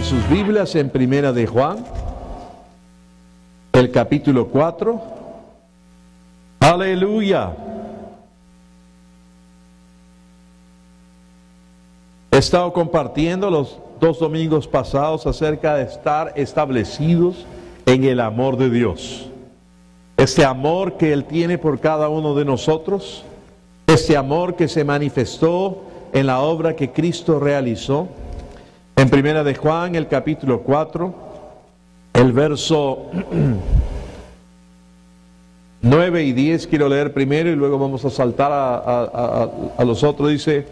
sus Biblias en Primera de Juan, el capítulo 4. Aleluya. He estado compartiendo los 2 domingos pasados acerca de estar establecidos en el amor de Dios. Este amor que Él tiene por cada uno de nosotros, este amor que se manifestó en la obra que Cristo realizó. En Primera de Juan, el capítulo 4, el verso 9 y 10, quiero leer primero y luego vamos a saltar a los otros. Dice: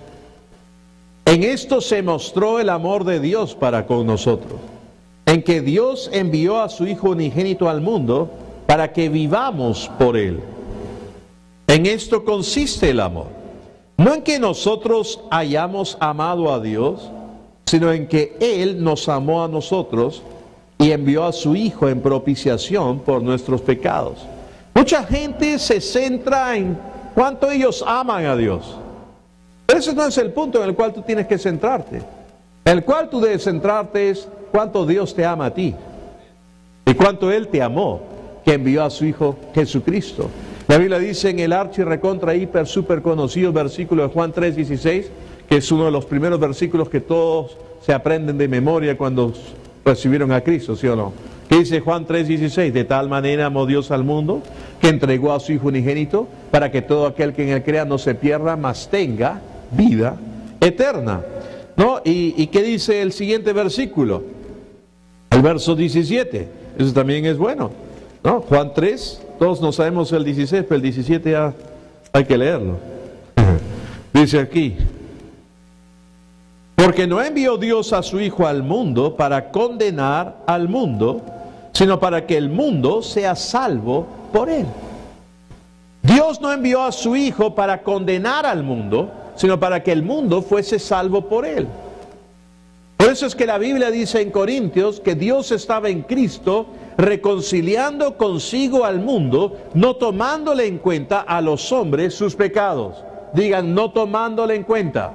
en esto se mostró el amor de Dios para con nosotros, en que Dios envió a su Hijo unigénito al mundo para que vivamos por Él. En esto consiste el amor, no en que nosotros hayamos amado a Dios, sino en que Él nos amó a nosotros y envió a su Hijo en propiciación por nuestros pecados. Mucha gente se centra en cuánto ellos aman a Dios. Pero ese no es el punto en el cual tú tienes que centrarte. El cual tú debes centrarte es cuánto Dios te ama a ti y cuánto Él te amó, que envió a su Hijo Jesucristo. La Biblia dice en el archi recontra hiper super conocido versículo de Juan 3:16, que es uno de los primeros versículos que todos se aprenden de memoria cuando recibieron a Cristo, ¿sí o no? ¿Qué dice Juan 3:16? De tal manera amó Dios al mundo, que entregó a su Hijo unigénito, para que todo aquel que en Él crea no se pierda, mas tenga vida eterna. ¿No? ¿Y qué dice el siguiente versículo? El verso 17. Eso también es bueno, ¿no? Juan 3, todos no sabemos el 16, pero el 17 ya hay que leerlo. Dice aquí: porque no envió Dios a su Hijo al mundo para condenar al mundo, sino para que el mundo sea salvo por Él. Dios no envió a su Hijo para condenar al mundo, sino para que el mundo fuese salvo por Él. Por eso es que la Biblia dice en Corintios que Dios estaba en Cristo reconciliando consigo al mundo, no tomándole en cuenta a los hombres sus pecados. Digan, no tomándole en cuenta.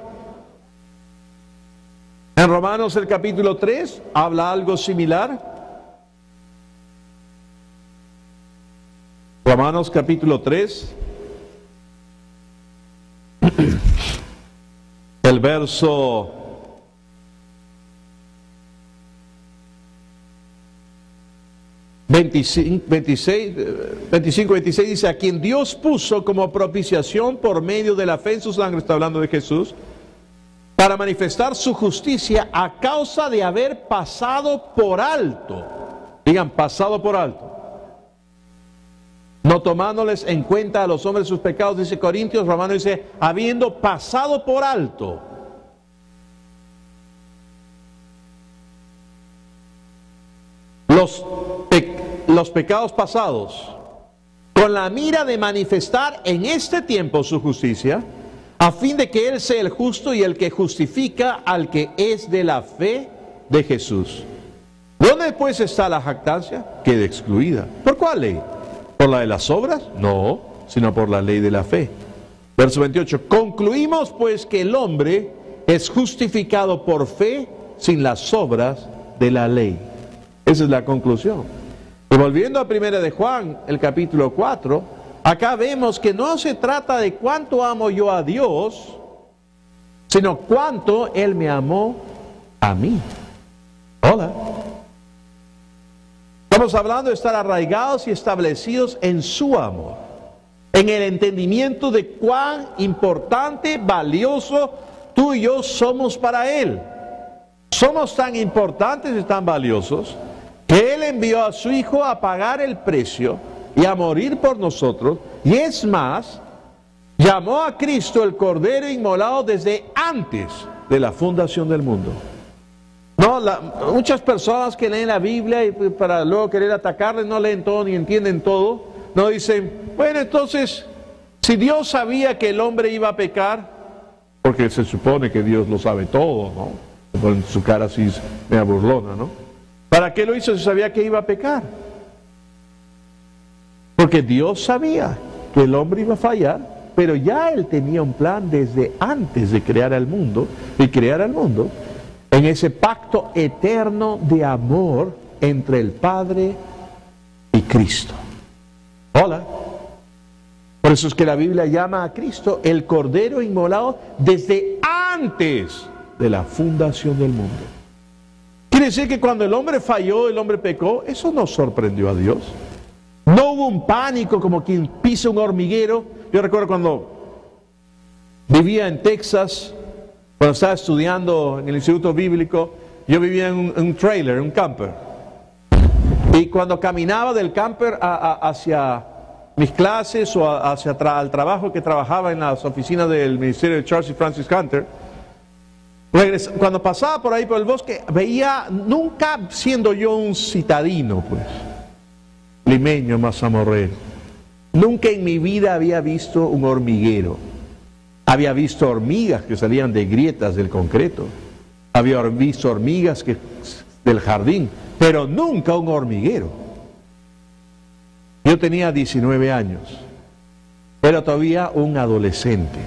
En Romanos el capítulo 3 habla algo similar. Romanos capítulo 3, el verso 25-26 dice: a quien Dios puso como propiciación por medio de la fe en su sangre, está hablando de Jesús, para manifestar su justicia a causa de haber pasado por alto. Digan, pasado por alto. No tomándoles en cuenta a los hombres sus pecados, dice Corintios. Romano dice, habiendo pasado por alto. Los pecados pasados, con la mira de manifestar en este tiempo su justicia, a fin de que Él sea el justo y el que justifica al que es de la fe de Jesús. ¿Dónde pues está la jactancia? Queda excluida. ¿Por cuál ley? ¿Por la de las obras? No, sino por la ley de la fe. Verso 28. Concluimos pues que el hombre es justificado por fe sin las obras de la ley. Esa es la conclusión. Y volviendo a Primera de Juan, el capítulo 4, acá vemos que no se trata de cuánto amo yo a Dios, sino cuánto Él me amó a mí. Hola. Estamos hablando de estar arraigados y establecidos en su amor, en el entendimiento de cuán importante, valioso tú y yo somos para Él. Somos tan importantes y tan valiosos que Él envió a su Hijo a pagar el precio y a morir por nosotros. Y es más, llamó a Cristo el Cordero inmolado desde antes de la fundación del mundo. No, muchas personas que leen la Biblia y para luego querer atacarle no leen todo ni entienden todo. No dicen, bueno, entonces, si Dios sabía que el hombre iba a pecar, porque se supone que Dios lo sabe todo, ¿no? Con su cara así media burlona, ¿no? ¿Para qué lo hizo si sabía que iba a pecar? Porque Dios sabía que el hombre iba a fallar, pero ya Él tenía un plan desde antes de crear al mundo, y crear al mundo. en ese pacto eterno de amor entre el Padre y Cristo. Hola. Por eso es que la Biblia llama a Cristo el Cordero inmolado desde antes de la fundación del mundo. Quiere decir que cuando el hombre falló, el hombre pecó, eso no sorprendió a Dios. No hubo un pánico como quien pisa un hormiguero. Yo recuerdo cuando vivía en Texas, cuando estaba estudiando en el Instituto Bíblico, yo vivía en un trailer, un camper. Y cuando caminaba del camper hacia mis clases o hacia al trabajo que trabajaba en las oficinas del ministerio de Charles y Francis Hunter, cuando pasaba por ahí por el bosque, veía, nunca siendo yo un citadino, pues, limeño, mazamorrero, nunca en mi vida había visto un hormiguero. Había visto hormigas que salían de grietas del concreto, había visto hormigas del jardín, pero nunca un hormiguero. Yo tenía 19 años, era todavía un adolescente.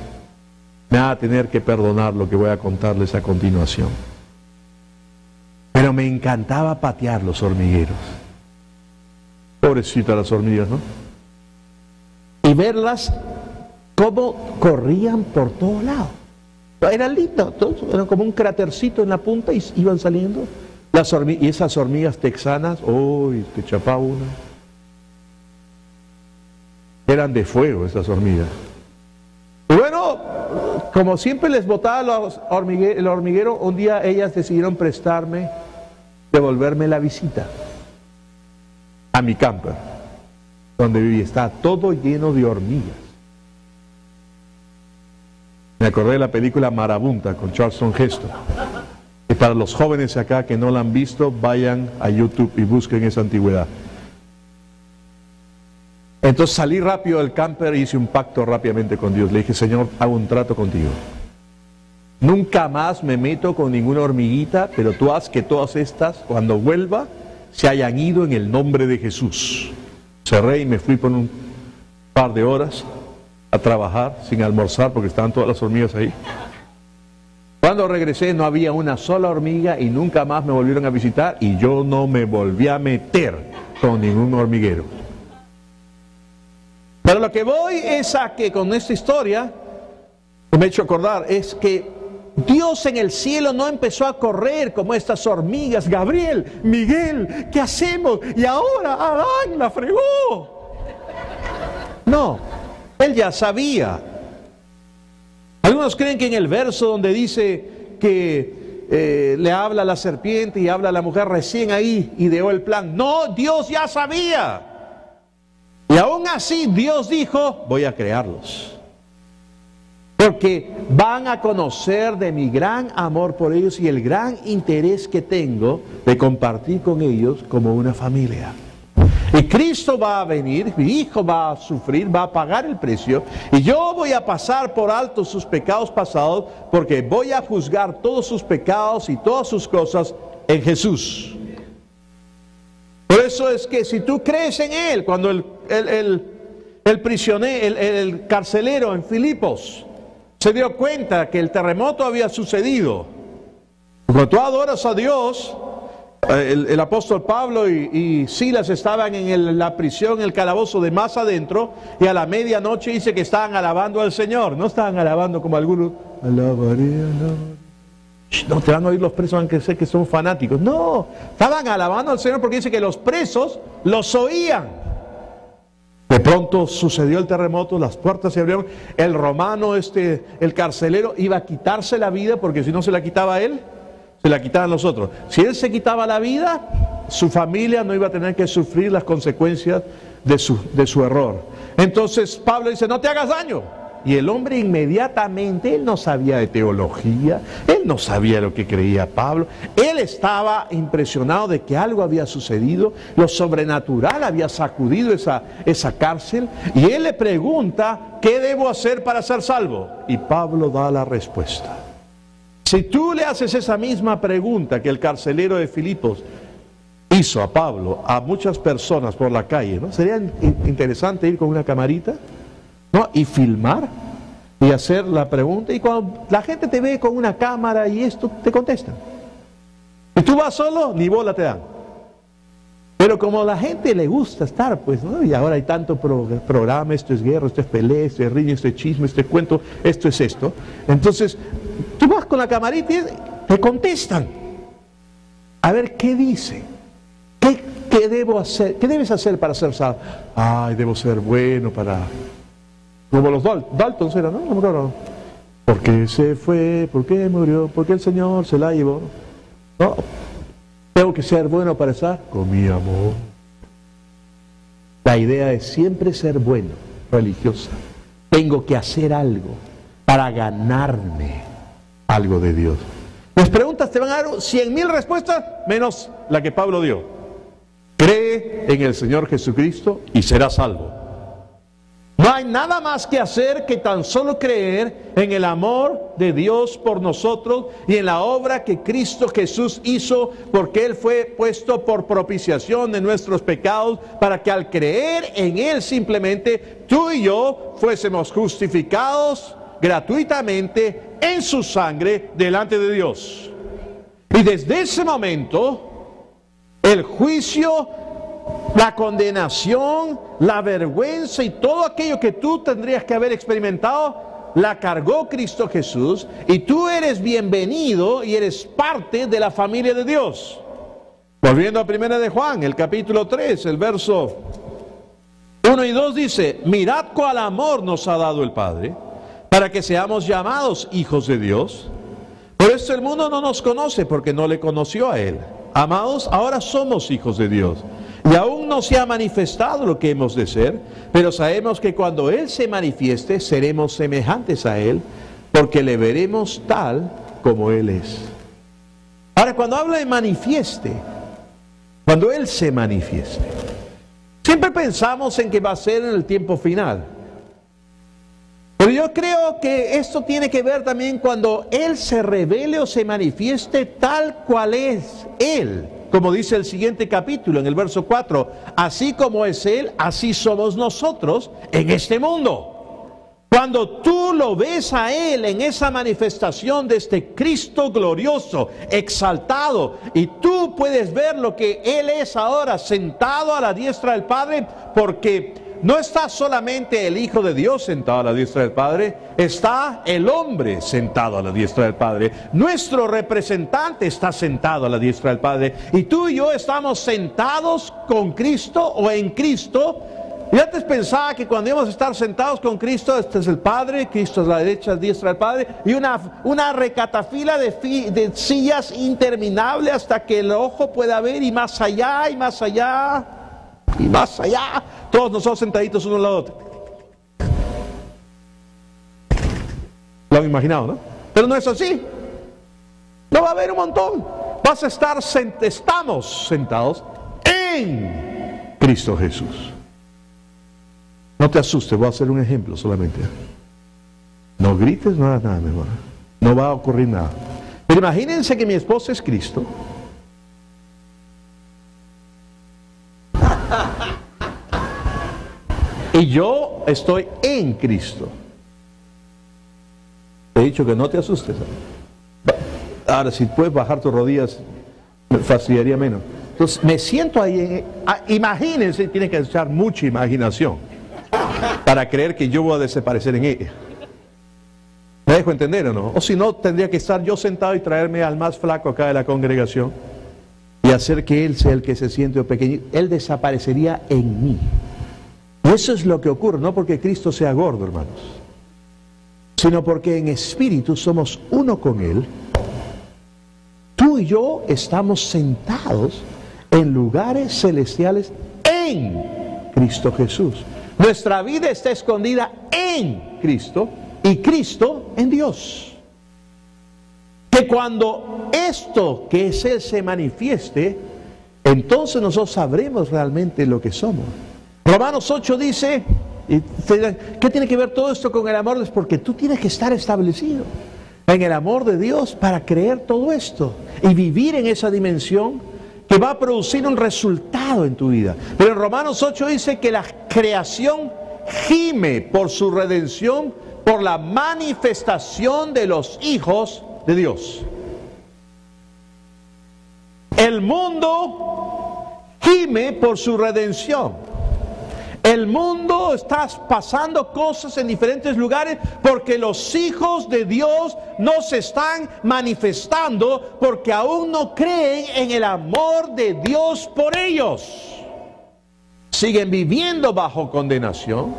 Me va a tener que perdonar lo que voy a contarles a continuación. Pero me encantaba patear los hormigueros. Pobrecitas las hormigas, ¿no? Y verlas cómo corrían por todos lados. Era lindo, era como un crátercito en la punta y iban saliendo. Y esas hormigas texanas, ¡uy! Te chapaba una. Eran de fuego esas hormigas. Y bueno, como siempre les botaba el hormiguero, un día ellas decidieron devolverme la visita a mi camper, donde vivía. Estaba todo lleno de hormigas. Me acordé de la película Marabunta con Charlton Heston. Y para los jóvenes acá que no la han visto, vayan a YouTube y busquen esa antigüedad. Entonces salí rápido del camper y hice un pacto rápidamente con Dios. Le dije, Señor, hago un trato contigo. Nunca más me meto con ninguna hormiguita, pero tú haz que todas estas, cuando vuelva, se hayan ido en el nombre de Jesús. Cerré y me fui por un par de horas a trabajar sin almorzar porque estaban todas las hormigas ahí. Cuando regresé no había una sola hormiga y nunca más me volvieron a visitar y yo no me volví a meter con ningún hormiguero. Pero lo que voy es a que con esta historia, me he hecho acordar, es que Dios en el cielo no empezó a correr como estas hormigas. Gabriel, Miguel, ¿qué hacemos? Y ahora Adán la fregó. No, Él ya sabía. Algunos creen que en el verso donde dice que le habla a la serpiente y habla a la mujer, recién ahí ideó el plan. No, Dios ya sabía. Y aún así Dios dijo, voy a crearlos. Porque van a conocer de mi gran amor por ellos y el gran interés que tengo de compartir con ellos como una familia. Y Cristo va a venir, mi Hijo va a sufrir, va a pagar el precio, y yo voy a pasar por alto sus pecados pasados, porque voy a juzgar todos sus pecados y todas sus cosas en Jesús. Por eso es que si tú crees en Él, cuando el prisionero, el carcelero en Filipos se dio cuenta que el terremoto había sucedido, cuando tú adoras a Dios, el apóstol Pablo y Silas estaban en la prisión, el calabozo de más adentro, y a la medianoche dice que estaban alabando al Señor. No estaban alabando como algunos, alabaré. No te van a oír los presos, aunque sé que son fanáticos. No, estaban alabando al Señor porque dice que los presos los oían. De pronto sucedió el terremoto, las puertas se abrieron, el romano, el carcelero, iba a quitarse la vida, porque si no se la quitaba a él, se la quitaban los otros. Si él se quitaba la vida, su familia no iba a tener que sufrir las consecuencias de su error. Entonces Pablo dice, no te hagas daño. Y el hombre inmediatamente, él no sabía de teología, él no sabía lo que creía Pablo, él estaba impresionado de que algo había sucedido, lo sobrenatural había sacudido esa cárcel, y él le pregunta, ¿qué debo hacer para ser salvo? Y Pablo da la respuesta. Si tú le haces esa misma pregunta que el carcelero de Filipos hizo a Pablo, a muchas personas por la calle, ¿no? Sería interesante ir con una camarita, ¿no? Y filmar y hacer la pregunta, y cuando la gente te ve con una cámara y esto, te contestan. Y tú vas solo, ni bola te dan. Pero como a la gente le gusta estar, pues, ¿no? Y ahora hay tanto programa, esto es guerra, esto es pelea, esto es riña, esto es chisme, esto es cuento, esto es esto. Entonces, tú vas con la camarita y te contestan. A ver, ¿qué dice? ¿Qué debo hacer? ¿Qué debes hacer para ser salvo? Ay, debo ser bueno para... Como los Daltons eran, ¿no? No me acuerdo. ¿Por qué se fue? ¿Por qué murió? ¿Por qué el Señor se la llevó? No. Tengo que ser bueno para estar con mi amor. La idea es siempre ser bueno, religiosa. Tengo que hacer algo para ganarme algo de Dios. Las preguntas te van a dar 100,000 respuestas, menos la que Pablo dio. Cree en el Señor Jesucristo y serás salvo. No hay nada más que hacer que tan solo creer en el amor de Dios por nosotros y en la obra que Cristo Jesús hizo, porque Él fue puesto por propiciación de nuestros pecados, para que al creer en Él simplemente tú y yo fuésemos justificados gratuitamente en su sangre delante de Dios. Y desde ese momento, el juicio, la condenación, la vergüenza y todo aquello que tú tendrías que haber experimentado, la cargó Cristo Jesús, y tú eres bienvenido y eres parte de la familia de Dios. Volviendo a 1 de Juan, el capítulo 3, el verso 1 y 2 dice: mirad cuál amor nos ha dado el Padre, para que seamos llamados hijos de Dios. Por eso el mundo no nos conoce, porque no le conoció a Él. Amados, ahora somos hijos de Dios. Y aún no se ha manifestado lo que hemos de ser, pero sabemos que cuando Él se manifieste, seremos semejantes a Él, porque le veremos tal como Él es. Ahora, cuando habla de manifieste, cuando Él se manifieste, siempre pensamos en que va a ser en el tiempo final. Pero yo creo que esto tiene que ver también cuando Él se revele o se manifieste tal cual es Él. Como dice el siguiente capítulo, en el verso 4, así como es Él, así somos nosotros en este mundo. Cuando tú lo ves a Él en esa manifestación de este Cristo glorioso, exaltado, y tú puedes ver lo que Él es ahora sentado a la diestra del Padre, porque no está solamente el Hijo de Dios sentado a la diestra del Padre, está el hombre sentado a la diestra del Padre. Nuestro representante está sentado a la diestra del Padre. Y tú y yo estamos sentados con Cristo o en Cristo. Y antes pensaba que cuando íbamos a estar sentados con Cristo, este es el Padre, Cristo es la derecha, diestra del Padre, y una recatafila de sillas interminable hasta que el ojo pueda ver, y más allá, y más allá, y más allá, todos nosotros sentaditos uno al lado de otro. Lo han imaginado, ¿no? Pero no es así. No va a haber un montón. Vas a estar, estamos sentados en Cristo Jesús. No te asustes, voy a hacer un ejemplo solamente. No grites, no hagas nada, mi hermano. No va a ocurrir nada. Pero imagínense que mi esposa es Cristo. Y yo estoy en Cristo. Te he dicho que no te asustes. Ahora, si puedes bajar tus rodillas, me fastidiaría menos. Entonces, me siento ahí. Imagínense, tiene que echar mucha imaginación para creer que yo voy a desaparecer en ella. ¿Me dejo entender o no? O si no, tendría que estar yo sentado y traerme al más flaco acá de la congregación y hacer que él sea el que se siente pequeño. Él desaparecería en mí. Y eso es lo que ocurre, no porque Cristo sea gordo, hermanos, sino porque en espíritu somos uno con Él. Tú y yo estamos sentados en lugares celestiales en Cristo Jesús. Nuestra vida está escondida en Cristo y Cristo en Dios. Que cuando esto que es Él se manifieste, entonces nosotros sabremos realmente lo que somos. Romanos 8 dice, y te dirán, ¿qué tiene que ver todo esto con el amor? Es porque tú tienes que estar establecido en el amor de Dios para creer todo esto y vivir en esa dimensión que va a producir un resultado en tu vida. Pero en Romanos 8 dice que la creación gime por su redención, por la manifestación de los hijos de Dios. El mundo gime por su redención. El mundo está pasando cosas en diferentes lugares porque los hijos de Dios no se están manifestando porque aún no creen en el amor de Dios por ellos. Siguen viviendo bajo condenación,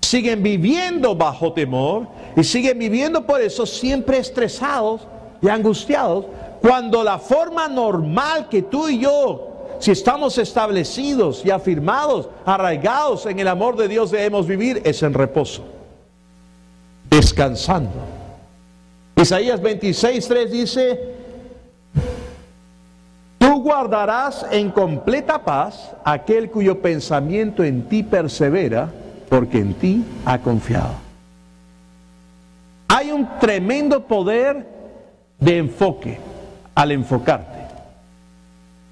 siguen viviendo bajo temor y siguen viviendo por eso siempre estresados y angustiados, cuando la forma normal que tú y yo, si estamos establecidos y afirmados, arraigados en el amor de Dios, debemos vivir es en reposo, descansando. Isaías 26:3 dice: tú guardarás en completa paz aquel cuyo pensamiento en ti persevera, porque en ti ha confiado. Hay un tremendo poder de enfoque al enfocarte.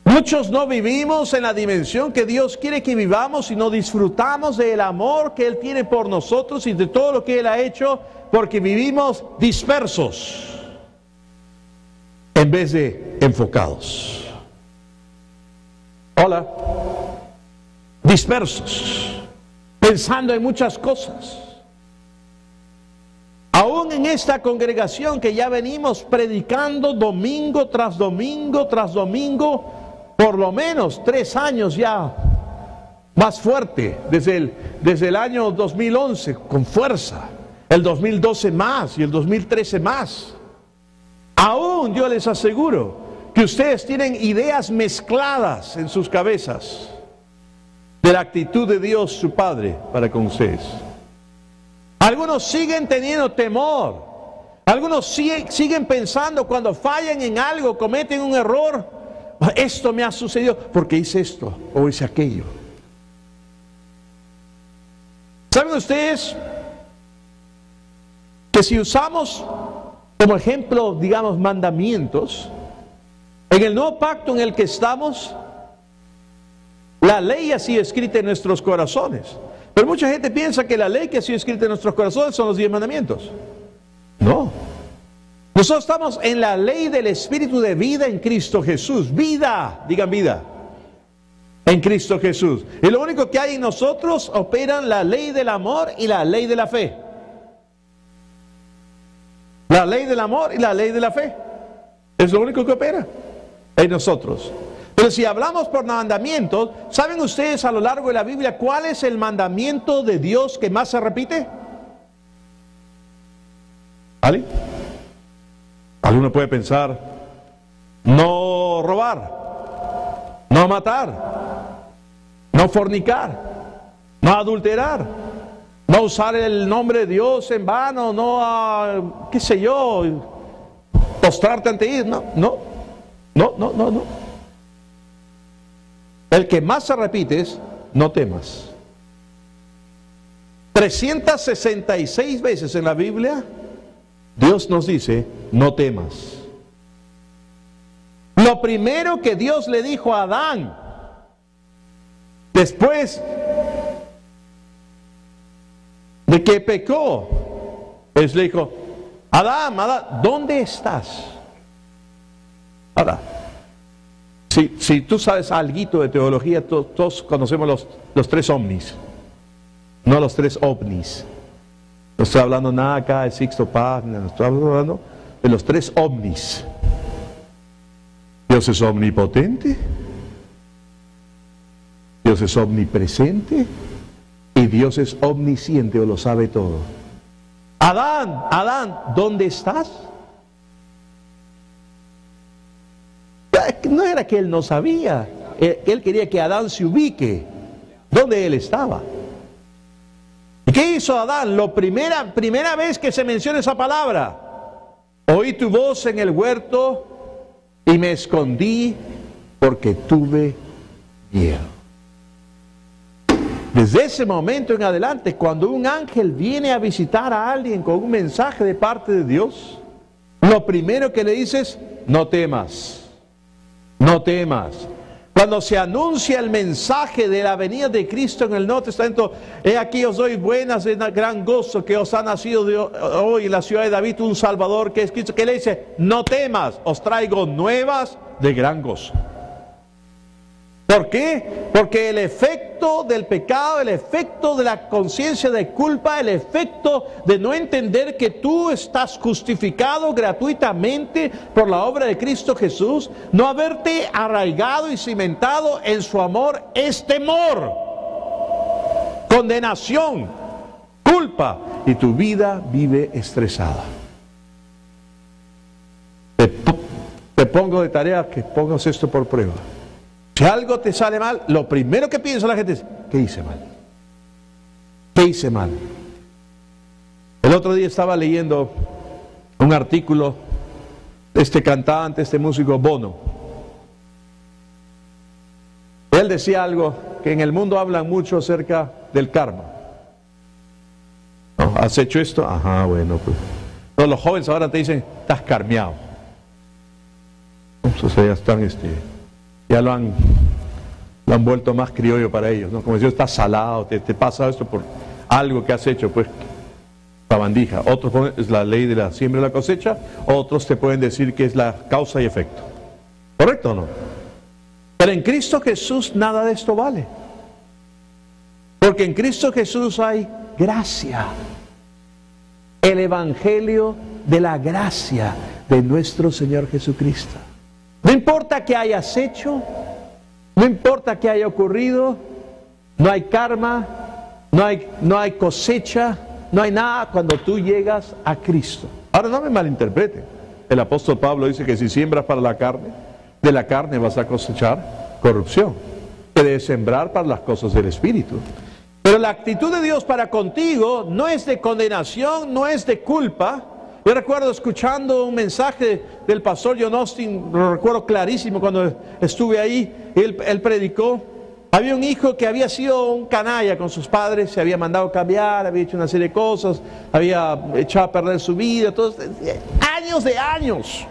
Muchos no vivimos en la dimensión que Dios quiere que vivamos y no disfrutamos del amor que Él tiene por nosotros y de todo lo que Él ha hecho, porque vivimos dispersos en vez de enfocados. Hola. Dispersos, pensando en muchas cosas. Aún en esta congregación que ya venimos predicando domingo tras domingo tras domingo, por lo menos 3 años ya, más fuerte, desde el año 2011 con fuerza, el 2012 más y el 2013 más. Aún yo les aseguro que ustedes tienen ideas mezcladas en sus cabezas de la actitud de Dios su Padre para con ustedes. Algunos siguen teniendo temor, algunos siguen pensando cuando fallan en algo, cometen un error: esto me ha sucedido porque hice esto o hice aquello. ¿Saben ustedes que si usamos como ejemplo, digamos, mandamientos, en el nuevo pacto en el que estamos, la ley ha sido escrita en nuestros corazones? Pero mucha gente piensa que la ley que ha sido escrita en nuestros corazones son los 10 mandamientos. No. Nosotros estamos en la ley del Espíritu de vida en Cristo Jesús. Vida, digan vida, en Cristo Jesús. Y lo único que hay en nosotros operan la ley del amor y la ley de la fe. La ley del amor y la ley de la fe. Es lo único que opera en nosotros. Pero si hablamos por mandamientos, ¿saben ustedes a lo largo de la Biblia cuál es el mandamiento de Dios que más se repite? ¿Vale? Alguno puede pensar: no robar, no matar, no fornicar, no adulterar, no usar el nombre de Dios en vano, no, qué sé yo, postrarte ante Él. No. El que más se repite es: no temas. 366 veces en la Biblia Dios nos dice: no temas. Lo primero que Dios le dijo a Adán, después de que pecó, pues le dijo: Adán, ¿dónde estás? Ahora, si tú sabes algo de teología, todos conocemos los 3 ovnis, no los 3 ovnis. No estoy hablando nada acá de Sixto Paz, no estoy hablando de los 3 ovnis. Dios es omnipotente, Dios es omnipresente y Dios es omnisciente o lo sabe todo. Adán, ¿dónde estás? No era que él no sabía, él quería que Adán se ubique donde él estaba. ¿Y qué hizo Adán? La primera vez que se menciona esa palabra: oí tu voz en el huerto y me escondí porque tuve miedo. Desde ese momento en adelante, cuando un ángel viene a visitar a alguien con un mensaje de parte de Dios, lo primero que le dice es: no temas. No temas. Cuando se anuncia el mensaje de la venida de Cristo en el Nuevo Testamento: he aquí os doy buenas de gran gozo, que os ha nacido hoy en la ciudad de David un Salvador, que es Cristo. Que le dice: no temas, os traigo nuevas de gran gozo. ¿Por qué? Porque el efecto del pecado, el efecto de la conciencia de culpa, el efecto de no entender que tú estás justificado gratuitamente por la obra de Cristo Jesús, no haberte arraigado y cimentado en su amor, es temor, condenación, culpa, y tu vida vive estresada. Te pongo de tarea que pongas esto por prueba. Si algo te sale mal, lo primero que piensa la gente es, ¿qué hice mal? ¿Qué hice mal? El otro día estaba leyendo un artículo de este cantante, este músico Bono. Él decía algo que en el mundo hablan mucho acerca del karma. ¿No? ¿Has hecho esto? Ajá, bueno, pues. Todos los jóvenes ahora te dicen, estás karmeado. O sea, ya están, ya lo han vuelto más criollo para ellos, ¿no? Como si estás salado, te pasa esto por algo que has hecho, pues, sabandija. Otros es la ley de la siembra y la cosecha, otros te pueden decir que es la causa y efecto. ¿Correcto o no? Pero en Cristo Jesús nada de esto vale. Porque en Cristo Jesús hay gracia. El evangelio de la gracia de nuestro Señor Jesucristo. No importa qué hayas hecho, no importa qué haya ocurrido, no hay karma, no hay cosecha, no hay nada cuando tú llegas a Cristo. Ahora no me malinterpreten. El apóstol Pablo dice que si siembras para la carne, de la carne vas a cosechar corrupción. Que debes sembrar para las cosas del Espíritu. Pero la actitud de Dios para contigo no es de condenación, no es de culpa. Yo recuerdo escuchando un mensaje del pastor John Austin, lo recuerdo clarísimo cuando estuve ahí, él predicó. Había un hijo que había sido un canalla con sus padres, se había mandado cambiar, había hecho una serie de cosas, había echado a perder su vida, años de años.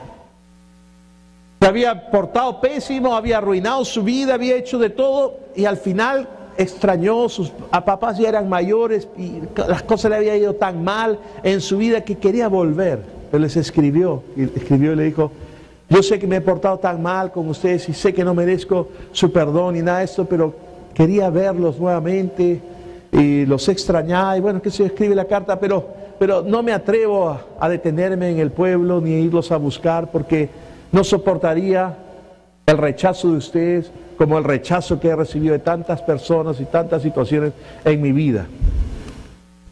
Se había portado pésimo, había arruinado su vida, había hecho de todo y al final extrañó, sus papás ya eran mayores y las cosas le habían ido tan mal en su vida que quería volver. Pero les escribió y le dijo, yo sé que me he portado tan mal con ustedes y sé que no merezco su perdón y nada de esto, pero quería verlos nuevamente y los extrañaba y bueno, que se escribe la carta, pero no me atrevo a detenerme en el pueblo ni a irlos a buscar porque no soportaría el rechazo de ustedes como el rechazo que he recibido de tantas personas y tantas situaciones en mi vida.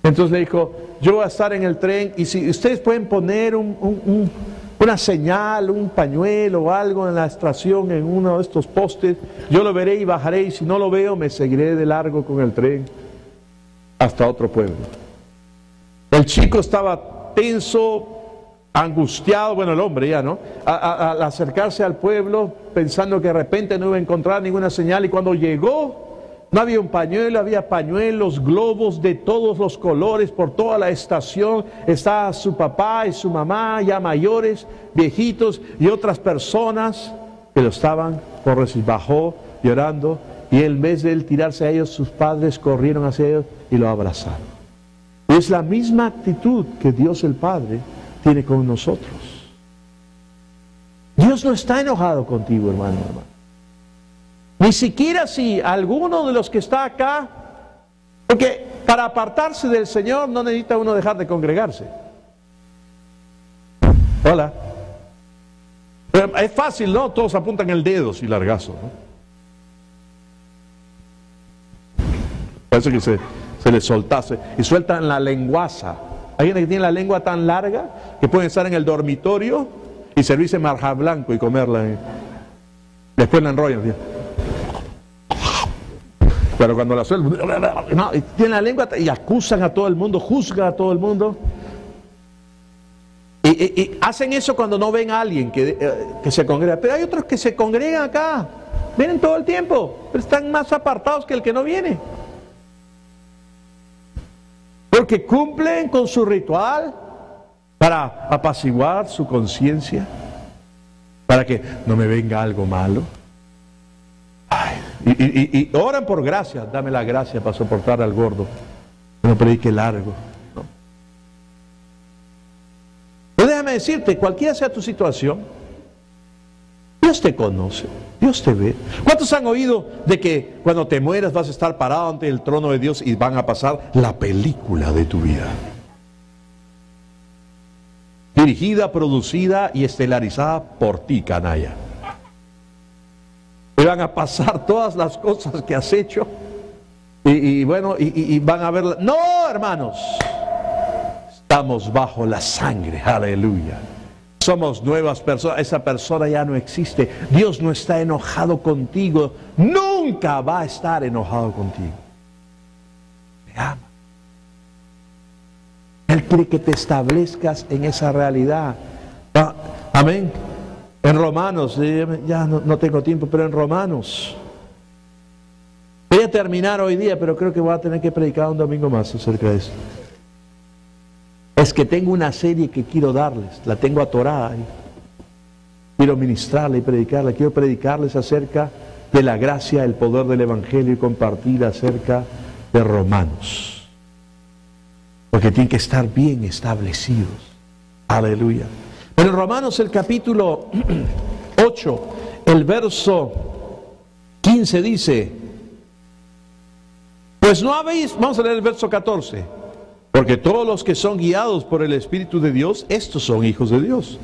Entonces le dijo, yo voy a estar en el tren y si ustedes pueden poner una señal, un pañuelo o algo en la estación, en uno de estos postes, yo lo veré y bajaré y si no lo veo me seguiré de largo con el tren hasta otro pueblo. El chico estaba tenso, angustiado, bueno, el hombre ya, ¿no? Al acercarse al pueblo, pensando que de repente no iba a encontrar ninguna señal, y cuando llegó, no había un pañuelo, había pañuelos, globos de todos los colores por toda la estación. Estaba su papá y su mamá, ya mayores, viejitos, y otras personas que lo estaban, bajó llorando, y en vez de él tirarse a ellos, sus padres corrieron hacia ellos y lo abrazaron. Y es la misma actitud que Dios el Padre tiene con nosotros. Dios no está enojado contigo, hermano. Ni siquiera si alguno de los que está acá, porque para apartarse del Señor no necesita uno dejar de congregarse. Hola. Pero es fácil, ¿no? Todos apuntan el dedo y largazo, ¿no? Parece que se les soltase y sueltan la lenguaza. Hay gente que tiene la lengua tan larga que pueden estar en el dormitorio y servirse marja blanco y comerla. Después la enrollan. ¿Sí? Pero cuando la sueltan, no, y tienen la lengua y acusan a todo el mundo, juzgan a todo el mundo. Y hacen eso cuando no ven a alguien que se congrega. Pero hay otros que se congregan acá, vienen todo el tiempo, pero están más apartados que el que no viene. Porque cumplen con su ritual para apaciguar su conciencia, para que no me venga algo malo. Ay, y oran por gracia, dame la gracia para soportar al gordo, que no predique largo. ¿No? Pero déjame decirte, cualquiera sea tu situación, Dios Dios te conoce, Dios te ve. ¿Cuántos han oído de que cuando te mueras vas a estar parado ante el trono de Dios y van a pasar la película de tu vida? Dirigida, producida y estelarizada por ti, canalla. Y van a pasar todas las cosas que has hecho y van a verla. No, hermanos, estamos bajo la sangre, aleluya. Somos nuevas personas, esa persona ya no existe. Dios no está enojado contigo, nunca va a estar enojado contigo. Te ama. Él quiere que te establezcas en esa realidad. Amén. En Romanos, ya no tengo tiempo, pero en Romanos. Voy a terminar hoy día, pero creo que voy a tener que predicar un domingo más acerca de esto. Es que tengo una serie que quiero darles, la tengo atorada ahí. Quiero ministrarla y predicarla, quiero predicarles acerca de la gracia, el poder del Evangelio y compartir acerca de Romanos. Porque tienen que estar bien establecidos. Aleluya. Pero en Romanos el capítulo 8, el verso 15 dice, pues no habéis, vamos a leer el verso 14. Porque todos los que son guiados por el Espíritu de Dios, estos son hijos de Dios.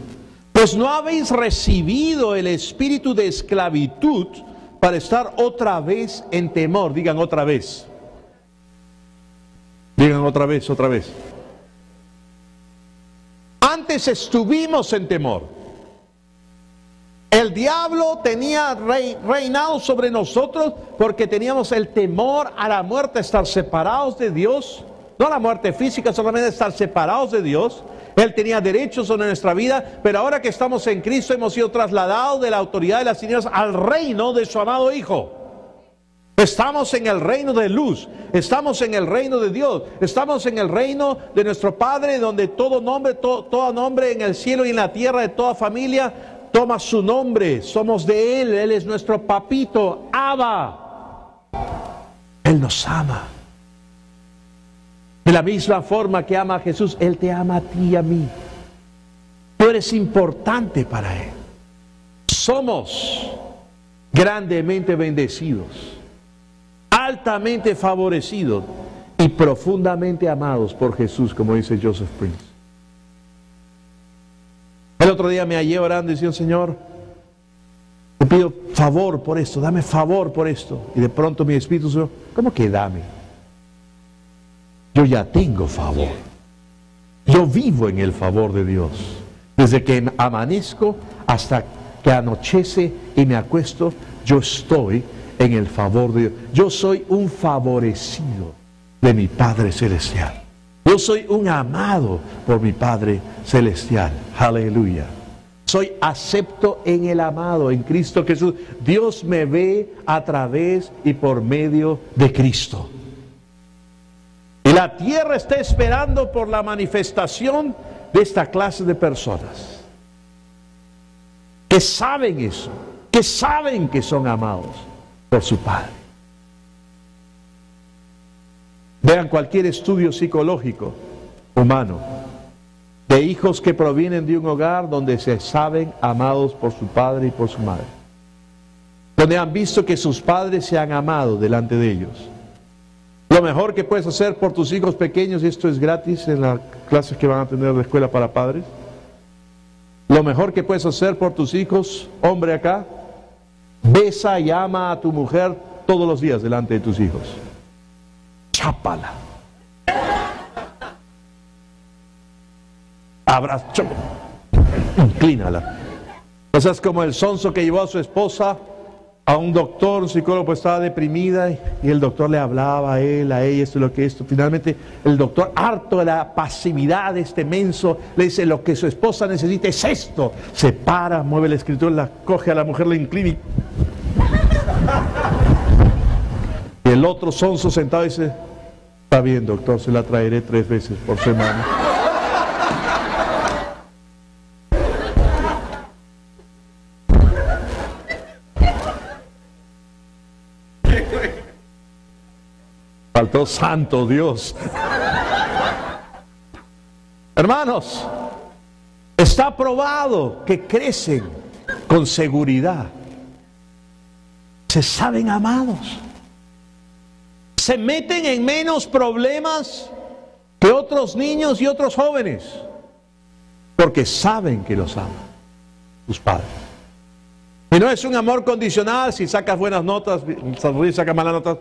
Pues no habéis recibido el espíritu de esclavitud para estar otra vez en temor. Digan otra vez. Digan otra vez, otra vez. Antes estuvimos en temor. El diablo tenía reinado sobre nosotros porque teníamos el temor a la muerte, estar separados de Dios. No la muerte física, solamente estar separados de Dios. Él tenía derechos sobre nuestra vida, pero ahora que estamos en Cristo hemos sido trasladados de la autoridad de las tinieblas al reino de su amado Hijo. Estamos en el reino de luz, estamos en el reino de Dios, estamos en el reino de nuestro Padre, donde todo nombre en el cielo y en la tierra, de toda familia, toma su nombre. Somos de Él, Él es nuestro papito, Abba. Él nos ama. De la misma forma que ama a Jesús, Él te ama a ti y a mí. Tú eres importante para Él. Somos grandemente bendecidos, altamente favorecidos y profundamente amados por Jesús, como dice Joseph Prince. El otro día me hallé orando y diciendo, Señor, te pido favor por esto, dame favor por esto. Y de pronto mi espíritu dijo, ¿cómo que dame? Yo ya tengo favor. Yo vivo en el favor de Dios. Desde que amanezco hasta que anochece y me acuesto, yo estoy en el favor de Dios. Yo soy un favorecido de mi Padre Celestial. Yo soy un amado por mi Padre Celestial. Aleluya. Soy acepto en el amado, en Cristo Jesús. Dios me ve a través y por medio de Cristo. Y la tierra está esperando por la manifestación de esta clase de personas que saben eso, que saben que son amados por su Padre. Vean cualquier estudio psicológico humano de hijos que provienen de un hogar donde se saben amados por su padre y por su madre, donde han visto que sus padres se han amado delante de ellos. Lo mejor que puedes hacer por tus hijos pequeños, y esto es gratis en las clases que van a tener de escuela para padres, lo mejor que puedes hacer por tus hijos, hombre acá, besa y ama a tu mujer todos los días delante de tus hijos. Chápala. Abraza, inclínala. O sea, es como el sonso que llevó a su esposa a un doctor, un psicólogo, pues estaba deprimida y el doctor le hablaba a él, a ella, esto y lo que esto. Finalmente el doctor, harto de la pasividad de este menso, le dice, lo que su esposa necesita es esto. Se para, mueve la escritura, la coge a la mujer, la inclina y el otro sonso sentado dice, está bien doctor, se la traeré 3 veces por semana. Faltó santo Dios. Hermanos, está probado que crecen con seguridad. Se saben amados. Se meten en menos problemas que otros niños y otros jóvenes, porque saben que los aman sus padres. Y no es un amor condicional, si sacas buenas notas, si sacas malas notas,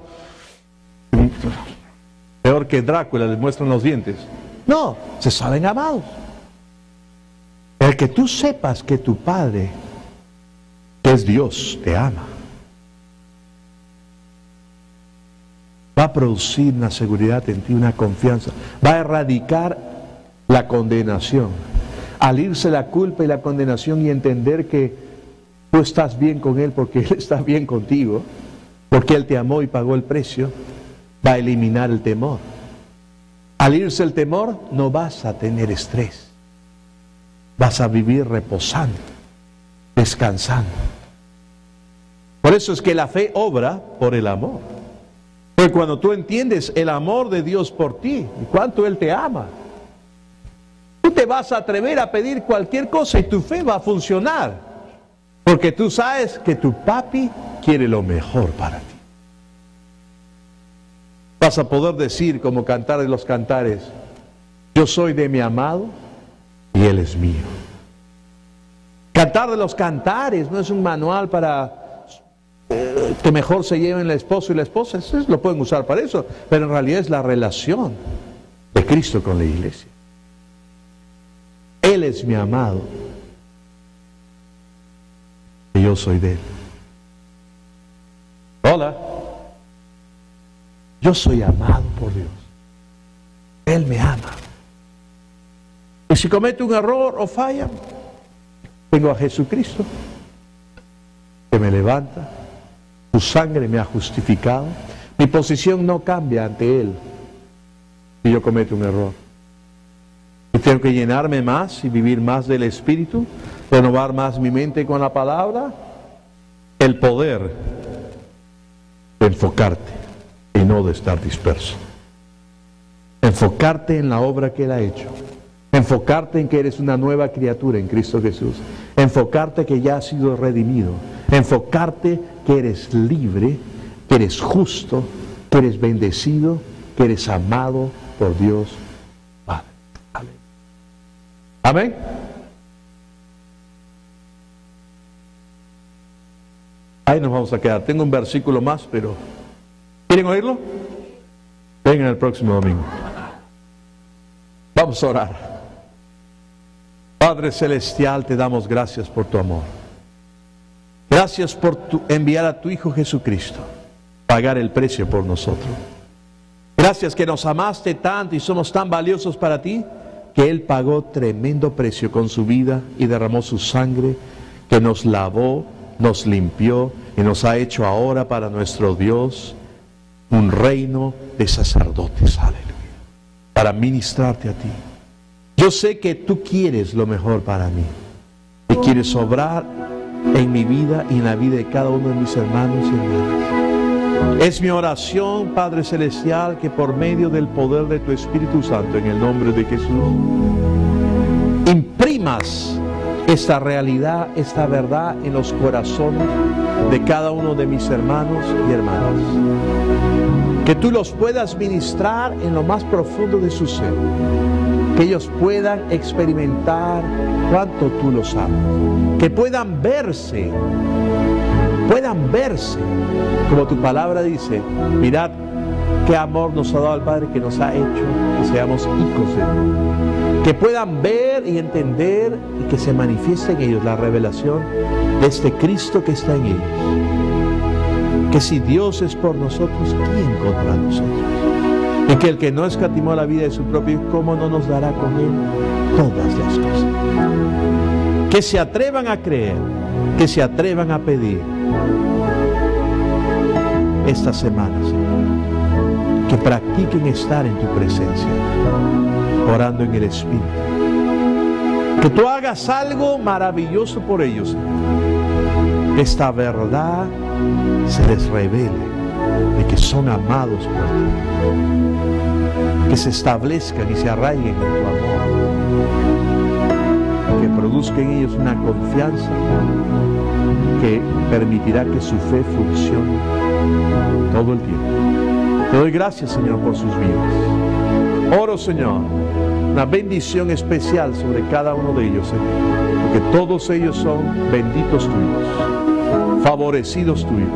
peor que Drácula, les muestran los dientes. No, se saben amados. El que tú sepas que tu Padre, que es Dios, te ama, va a producir una seguridad en ti, una confianza. Va a erradicar la condenación. Al irse la culpa y la condenación y entender que tú estás bien con Él porque Él está bien contigo, porque Él te amó y pagó el precio, va a eliminar el temor. Al irse el temor, no vas a tener estrés. Vas a vivir reposando, descansando. Por eso es que la fe obra por el amor. Porque cuando tú entiendes el amor de Dios por ti y cuánto Él te ama, tú te vas a atrever a pedir cualquier cosa y tu fe va a funcionar. Porque tú sabes que tu papi quiere lo mejor para ti. Vas a poder decir, como Cantar de los Cantares, yo soy de mi amado y Él es mío. Cantar de los Cantares no es un manual para que mejor se lleven el esposo y la esposa. Eso lo pueden usar para eso, pero en realidad es la relación de Cristo con la iglesia. Él es mi amado y yo soy de Él. Hola. Yo soy amado por Dios. Él me ama. Y si cometo un error o falla, tengo a Jesucristo que me levanta. Su sangre me ha justificado. Mi posición no cambia ante Él si yo cometo un error. Y tengo que llenarme más y vivir más del Espíritu, renovar más mi mente con la palabra, el poder de enfocarte y no de estar disperso. Enfocarte en la obra que Él ha hecho. Enfocarte en que eres una nueva criatura en Cristo Jesús. Enfocarte que ya has sido redimido. Enfocarte que eres libre, que eres justo, que eres bendecido, que eres amado por Dios Padre. Amén. Amén. Ahí nos vamos a quedar. Tengo un versículo más, pero ¿quieren oírlo? Vengan el próximo domingo. Vamos a orar. Padre Celestial, te damos gracias por tu amor. Gracias por enviar a tu Hijo Jesucristo, pagar el precio por nosotros. Gracias que nos amaste tanto y somos tan valiosos para ti, que Él pagó tremendo precio con su vida y derramó su sangre, que nos lavó, nos limpió y nos ha hecho ahora para nuestro Dios un reino de sacerdotes, aleluya, para ministrarte a ti. Yo sé que tú quieres lo mejor para mí y quieres obrar en mi vida y en la vida de cada uno de mis hermanos y hermanas. Es mi oración, Padre Celestial, que por medio del poder de tu Espíritu Santo, en el nombre de Jesús, imprimas esta realidad, esta verdad en los corazones de cada uno de mis hermanos y hermanas. Que tú los puedas ministrar en lo más profundo de su ser. Que ellos puedan experimentar cuánto tú los amas. Que puedan verse, como tu palabra dice, mirad qué amor nos ha dado el Padre, que nos ha hecho que seamos hijos de Dios. Que puedan ver y entender y que se manifieste en ellos la revelación de este Cristo que está en ellos. Que si Dios es por nosotros, ¿quién contra nosotros? Y que el que no escatimó la vida de su propio Hijo, ¿cómo no nos dará con Él todas las cosas? Que se atrevan a creer, que se atrevan a pedir esta semana, Señor. Que practiquen estar en tu presencia, orando en el Espíritu. Que tú hagas algo maravilloso por ellos, Señor. Que esta verdad se les revele de que son amados por ti. Que se establezcan y se arraiguen en tu amor. Que produzca en ellos una confianza que permitirá que su fe funcione todo el tiempo. Te doy gracias, Señor, por sus vidas. Oro, Señor, una bendición especial sobre cada uno de ellos, Señor, porque todos ellos son benditos tuyos, favorecidos tuyos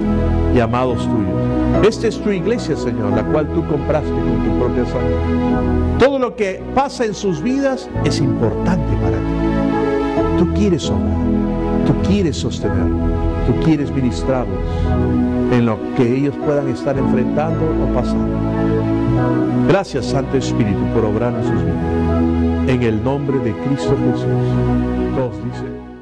y amados tuyos. Esta es tu iglesia, Señor, la cual tú compraste con tu propia sangre. Todo lo que pasa en sus vidas es importante para ti. Tú quieres obrar, tú quieres sostener, tú quieres ministrarlos en lo que ellos puedan estar enfrentando o pasando. Gracias, Santo Espíritu, por obrar en sus vidas. En el nombre de Cristo Jesús. Todos dicen.